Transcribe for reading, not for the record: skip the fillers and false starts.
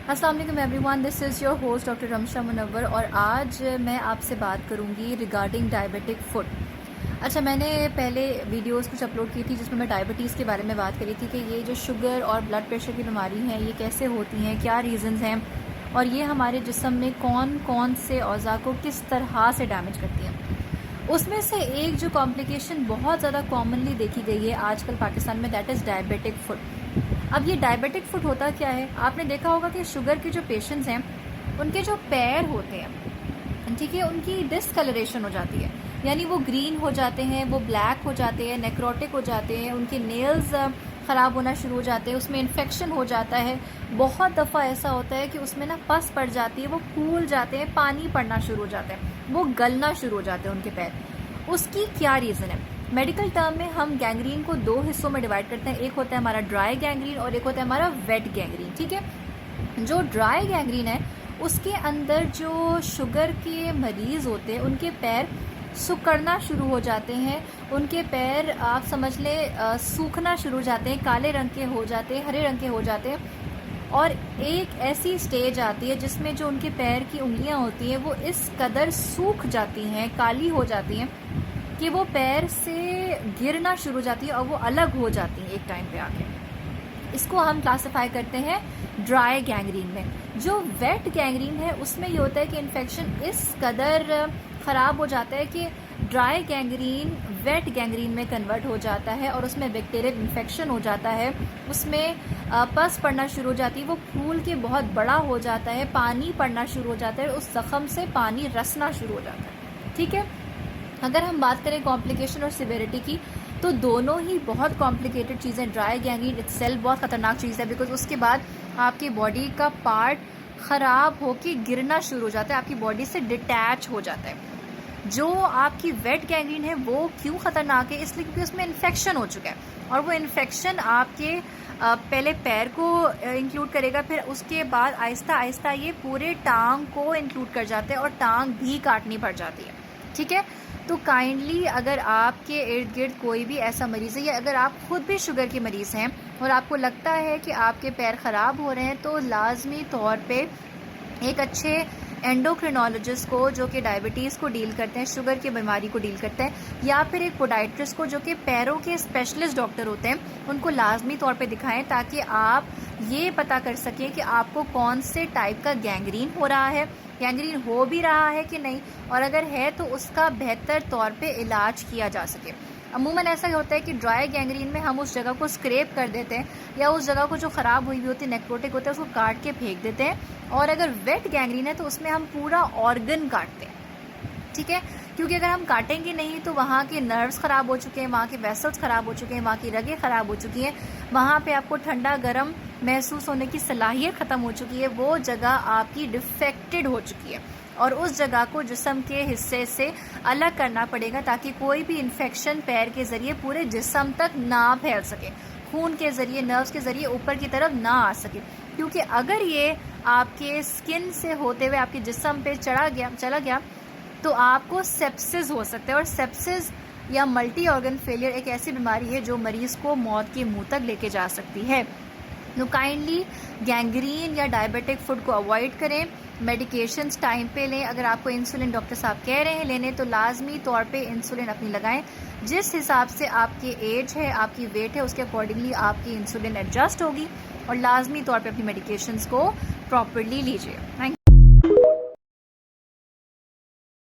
अस्सलाम वालेकुम everyone, this is your host doctor Ramsha Munawwar और आज मैं आपसे बात करूंगी रिगार्डिंग डायबिटिक फूड। अच्छा, मैंने पहले वीडियोस कुछ अपलोड की थी जिसमें मैं डायबिटीज़ के बारे में बात करी थी कि ये जो शुगर और ब्लड प्रेशर की बीमारी है ये कैसे होती हैं, क्या रीज़न्स हैं और ये हमारे जिस्म में कौन कौन से औज़ा को किस तरह से डैमेज करती हैं। उसमें से एक जो कॉम्प्लिकेशन बहुत ज़्यादा कॉमनली देखी गई है आजकल पाकिस्तान में, दैट इज़ डायबिटिक फुट। अब ये डायबिटिक फुट होता क्या है? आपने देखा होगा कि शुगर के जो पेशेंट्स हैं उनके जो पैर होते हैं, ठीक है, उनकी डिसकलरेशन हो जाती है, यानी वो ग्रीन हो जाते हैं, वो ब्लैक हो जाते हैं, नेक्रोटिक हो जाते हैं, उनके नेल्स ख़राब होना शुरू हो जाते हैं, उसमें इन्फेक्शन हो जाता है। बहुत दफ़ा ऐसा होता है कि उसमें ना पस पड़ जाती है, वो फूल जाते हैं, पानी पड़ना शुरू हो जाता है, वो गलना शुरू हो जाते हैं उनके पैर। उसकी क्या रीज़न है? मेडिकल टर्म में हम गैंग्रीन को दो हिस्सों में डिवाइड करते हैं, एक होता है हमारा ड्राई गैंग्रीन और एक होता है हमारा वेट गैंग्रीन, ठीक है। जो ड्राई गैंग्रीन है उसके अंदर जो शुगर के मरीज़ होते हैं उनके पैर सिकुड़ना शुरू हो जाते हैं, उनके पैर आप समझ लें सूखना शुरू हो जाते हैं, काले रंग के हो जाते हैं, हरे रंग के हो जाते हैं। और एक ऐसी स्टेज आती है जिसमें जो उनके पैर की उंगलियां होती हैं वो इस कदर सूख जाती हैं, काली हो जाती हैं कि वो पैर से गिरना शुरू हो जाती है और वो अलग हो जाती हैं एक टाइम पे आके। इसको हम क्लासिफाई करते हैं ड्राई गैंग्रीन में। जो वेट गैंग्रीन है उसमें ये होता है कि इन्फेक्शन इस कदर ख़राब हो जाता है कि ड्राई गैंग्रीन वेट गैंग्रीन में कन्वर्ट हो जाता है और उसमें बैक्टीरियल इन्फेक्शन हो जाता है, उसमें पस पड़ना शुरू हो जाती है, वो फूल के बहुत बड़ा हो जाता है, पानी पड़ना शुरू हो जाता है, उस जख्म से पानी रसना शुरू हो जाता है, ठीक है। अगर हम बात करें कॉम्प्लिकेशन और सिविरिटी की तो दोनों ही बहुत कॉम्प्लिकेटेड चीज़ें। ड्राई गैंग्रीन इटसेल्फ बहुत ख़तरनाक चीज़ है बिकॉज उसके बाद आपकी बॉडी का पार्ट ख़राब होके गिरना शुरू हो जाता है, आपकी बॉडी से डिटैच हो जाता है। जो आपकी वेट गैंग्रीन है वो क्यों ख़तरनाक है? इसलिए क्योंकि उसमें इन्फेक्शन हो चुका है और वो इन्फेक्शन आपके पहले पैर को इंक्लूड करेगा, फिर उसके बाद आहिस्ता आहिस्ता ये पूरे टांग को इंक्लूड कर जाते हैं और टांग भी काटनी पड़ जाती है, ठीक है। तो काइंडली अगर आपके इर्द गिर्द कोई भी ऐसा मरीज़ है या अगर आप खुद भी शुगर के मरीज़ हैं और आपको लगता है कि आपके पैर ख़राब हो रहे हैं तो लाजमी तौर पे एक अच्छे एंडोक्रिनोलॉजिस्ट को जो कि डायबिटीज़ को डील करते हैं, शुगर की बीमारी को डील करते हैं, या फिर एक पोडाइट्रिस्ट को जो कि पैरों के स्पेशलिस्ट डॉक्टर होते हैं, उनको लाजमी तौर पे दिखाएं ताकि आप ये पता कर सकें कि आपको कौन से टाइप का गैंग्रीन हो रहा है, गैंग्रीन हो भी रहा है कि नहीं, और अगर है तो उसका बेहतर तौर पे इलाज किया जा सके। अमूमन ऐसा होता है कि ड्राई गैंग्रीन में हम उस जगह को स्क्रैप कर देते हैं या उस जगह को जो ख़राब हुई होती है, नेक्रोटिक होता है, उसको काट के फेंक देते हैं। और अगर वेट गैंग्रीन है तो उसमें हम पूरा ऑर्गन काटते हैं, ठीक है, क्योंकि अगर हम काटेंगे नहीं तो वहाँ के नर्व्स ख़राब हो चुके हैं, वहाँ के वेसल्स ख़राब हो चुके हैं, वहाँ की रगें ख़राब हो चुकी हैं, वहाँ पे आपको ठंडा गर्म महसूस होने की सलाहियत ख़त्म हो चुकी है, वो जगह आपकी डिफेक्टेड हो चुकी है और उस जगह को जिस्म के हिस्से से अलग करना पड़ेगा ताकि कोई भी इन्फेक्शन पैर के ज़रिए पूरे जिस्म तक ना फैल सके, खून के ज़रिए, नर्व्स के ज़रिए ऊपर की तरफ ना आ सके। क्योंकि अगर ये आपके स्किन से होते हुए आपके जिस्म पे चला गया तो आपको सेप्सिस हो सकता है और सेप्सिस या मल्टी ऑर्गन फेलियर एक ऐसी बीमारी है जो मरीज़ को मौत के मुंह तक लेके जा सकती है। तो काइंडली गैंग्रीन या डायबिटिक फूड को अवॉइड करें, मेडिकेशंस टाइम पे लें। अगर आपको इंसुलिन डॉक्टर साहब कह रहे हैं लेने तो लाजमी तौर पे इंसुलिन अपनी लगाएं। जिस हिसाब से आपकी एज है, आपकी वेट है, उसके अकॉर्डिंगली आपकी इंसुलिन एडजस्ट होगी और लाजमी तौर पे अपनी मेडिकेशंस को प्रॉपरली लीजिए। थैंक